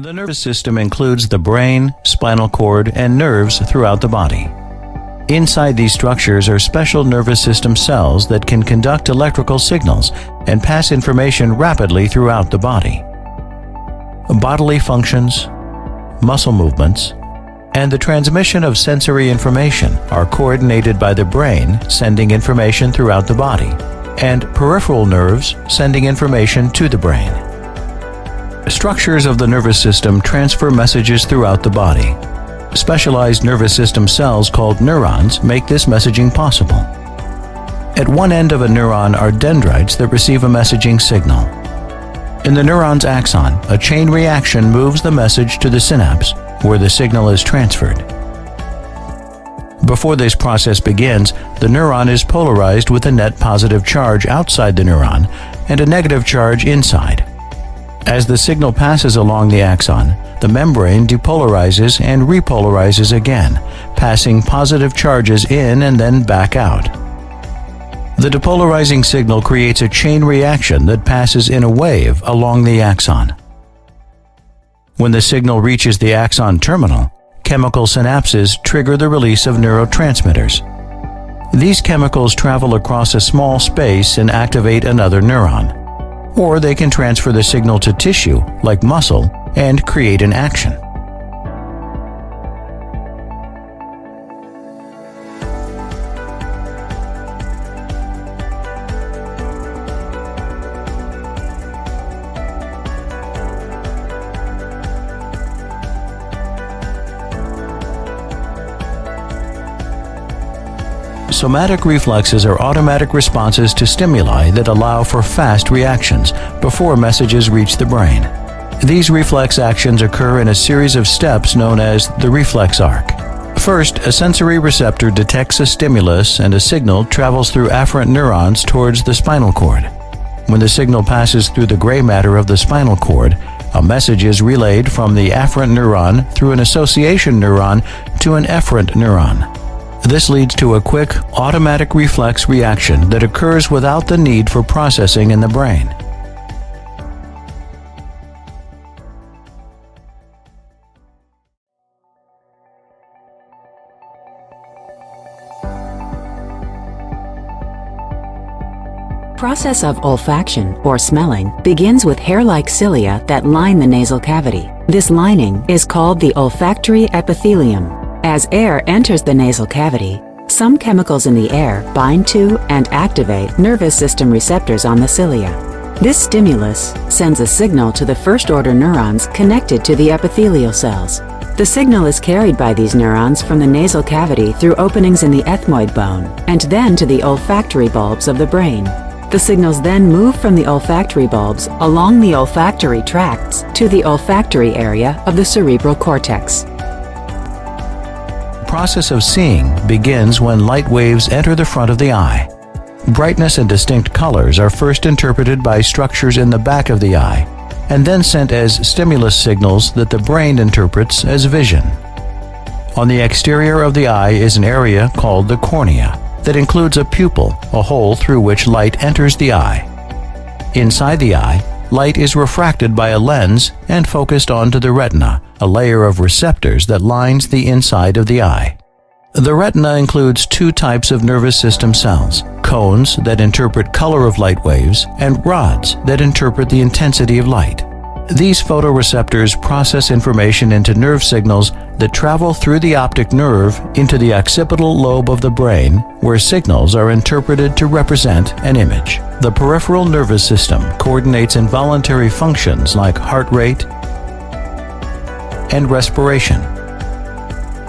The nervous system includes the brain, spinal cord, and nerves throughout the body. Inside these structures are special nervous system cells that can conduct electrical signals and pass information rapidly throughout the body. Bodily functions, muscle movements, and the transmission of sensory information are coordinated by the brain sending information throughout the body, and peripheral nerves sending information to the brain. Structures of the nervous system transfer messages throughout the body. Specialized nervous system cells called neurons make this messaging possible. At one end of a neuron are dendrites that receive a messaging signal. In the neuron's axon, a chain reaction moves the message to the synapse, where the signal is transferred. Before this process begins, the neuron is polarized with a net positive charge outside the neuron and a negative charge inside. As the signal passes along the axon, the membrane depolarizes and repolarizes again, passing positive charges in and then back out. The depolarizing signal creates a chain reaction that passes in a wave along the axon. When the signal reaches the axon terminal, chemical synapses trigger the release of neurotransmitters. These chemicals travel across a small space and activate another neuron. Or they can transfer the signal to tissue, like muscle, and create an action. Somatic reflexes are automatic responses to stimuli that allow for fast reactions before messages reach the brain. These reflex actions occur in a series of steps known as the reflex arc. First, a sensory receptor detects a stimulus and a signal travels through afferent neurons towards the spinal cord. When the signal passes through the gray matter of the spinal cord, a message is relayed from the afferent neuron through an association neuron to an efferent neuron. This leads to a quick, automatic reflex reaction that occurs without the need for processing in the brain. Process of olfaction, or smelling, begins with hair-like cilia that line the nasal cavity. This lining is called the olfactory epithelium. As air enters the nasal cavity, some chemicals in the air bind to and activate nervous system receptors on the cilia. This stimulus sends a signal to the first-order neurons connected to the epithelial cells. The signal is carried by these neurons from the nasal cavity through openings in the ethmoid bone and then to the olfactory bulbs of the brain. The signals then move from the olfactory bulbs along the olfactory tracts to the olfactory area of the cerebral cortex. The process of seeing begins when light waves enter the front of the eye. Brightness and distinct colors are first interpreted by structures in the back of the eye and then sent as stimulus signals that the brain interprets as vision. On the exterior of the eye is an area called the cornea that includes a pupil, a hole through which light enters the eye. Inside the eye, light is refracted by a lens and focused onto the retina, a layer of receptors that lines the inside of the eye. The retina includes two types of nervous system cells: cones that interpret color of light waves and rods that interpret the intensity of light. These photoreceptors process information into nerve signals that travel through the optic nerve into the occipital lobe of the brain, where signals are interpreted to represent an image. The peripheral nervous system coordinates involuntary functions like heart rate and respiration.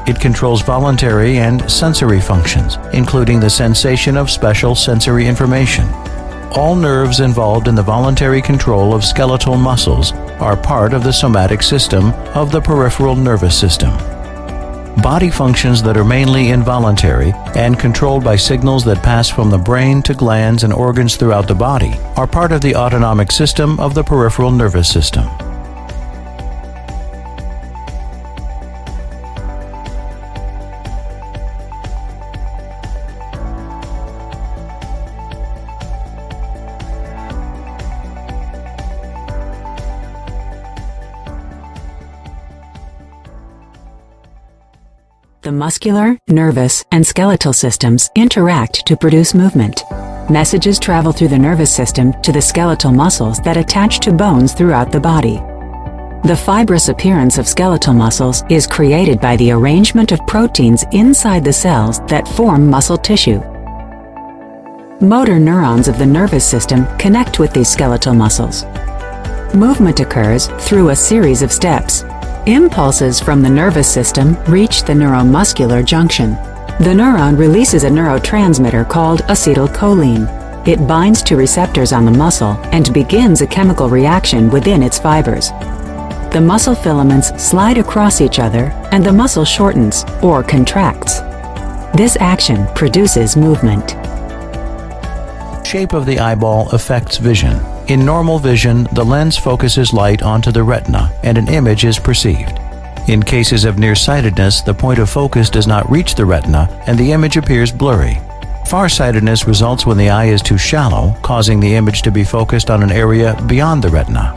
It controls voluntary and sensory functions, including the sensation of special sensory information. All nerves involved in the voluntary control of skeletal muscles are part of the somatic system of the peripheral nervous system. Body functions that are mainly involuntary and controlled by signals that pass from the brain to glands and organs throughout the body are part of the autonomic system of the peripheral nervous system. The muscular, nervous, and skeletal systems interact to produce movement. Messages travel through the nervous system to the skeletal muscles that attach to bones throughout the body. The fibrous appearance of skeletal muscles is created by the arrangement of proteins inside the cells that form muscle tissue. Motor neurons of the nervous system connect with these skeletal muscles. Movement occurs through a series of steps. Impulses from the nervous system reach the neuromuscular junction. The neuron releases a neurotransmitter called acetylcholine. It binds to receptors on the muscle and begins a chemical reaction within its fibers. The muscle filaments slide across each other and the muscle shortens or contracts. This action produces movement. Shape of the eyeball affects vision. In normal vision, the lens focuses light onto the retina and an image is perceived. In cases of nearsightedness, the point of focus does not reach the retina and the image appears blurry. Farsightedness results when the eye is too shallow, causing the image to be focused on an area beyond the retina.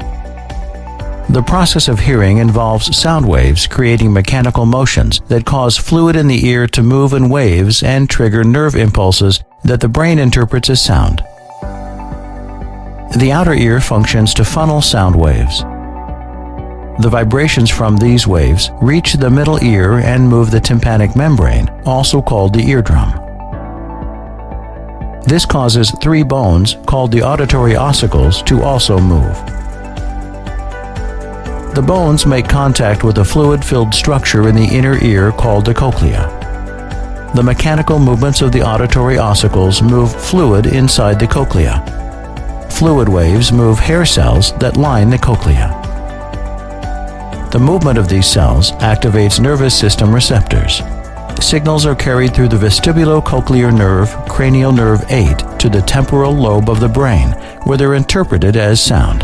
The process of hearing involves sound waves creating mechanical motions that cause fluid in the ear to move in waves and trigger nerve impulses that the brain interprets as sound. The outer ear functions to funnel sound waves. The vibrations from these waves reach the middle ear and move the tympanic membrane, also called the eardrum. This causes three bones, called the auditory ossicles, to also move. The bones make contact with a fluid-filled structure in the inner ear called the cochlea. The mechanical movements of the auditory ossicles move fluid inside the cochlea. Fluid waves move hair cells that line the cochlea. The movement of these cells activates nervous system receptors. Signals are carried through the vestibulocochlear nerve, cranial nerve 8, to the temporal lobe of the brain, where they're interpreted as sound.